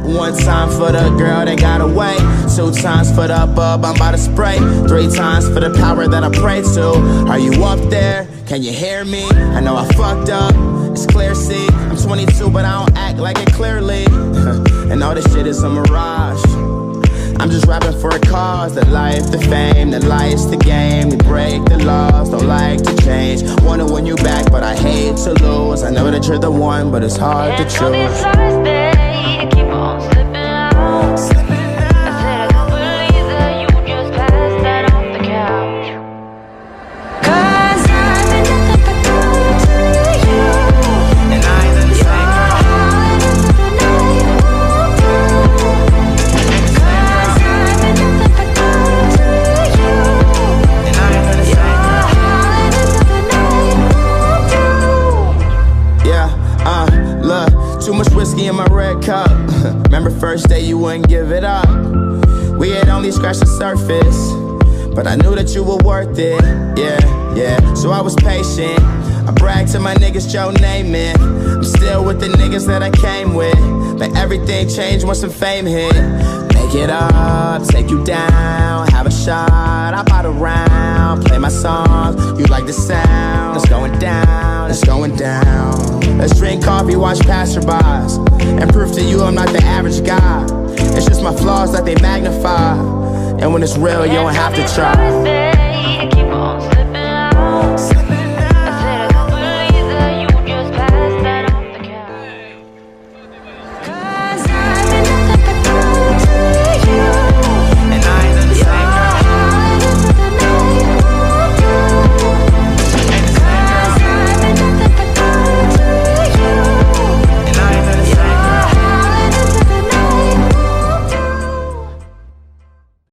One time for the girl that got away, 2 times for the bub I'm about to spray, 3 times for the power that I pray to. Are you up there? Can you hear me? I know I fucked up, it's clear, see. I'm 22 but I don't act like it clearly. And all this shit is a mirage. I'm just rapping for a cause. The life, the fame, the life's the game. We break the laws, don't like to change. Wanna win you back but I hate to lose. I know that you're the one but it's hard to choose. Keep on slipping out. I said I don't believe that you just passed that off the couch. 'Cause I've been nothing but good to you, and I ain't the same girl. The night all through. 'Cause I've been nothing but good to you, and I ain't the same girl. The night all through. Yeah, look, too much whiskey in my red cup. Remember first day you wouldn't give it up. We had only scratched the surface, but I knew that you were worth it. Yeah, so I was patient. I bragged to my niggas, Joe name it. I'm still with the niggas that I came with, but everything changed once some fame hit. Make it up, take you down, have a shot, I bought a round, play my songs, you like the sound. It's going down, it's going down. Let's drink coffee, watch passerbys, and prove to you I'm not the average guy. It's just my flaws that they magnify, and when it's real, you don't have to try.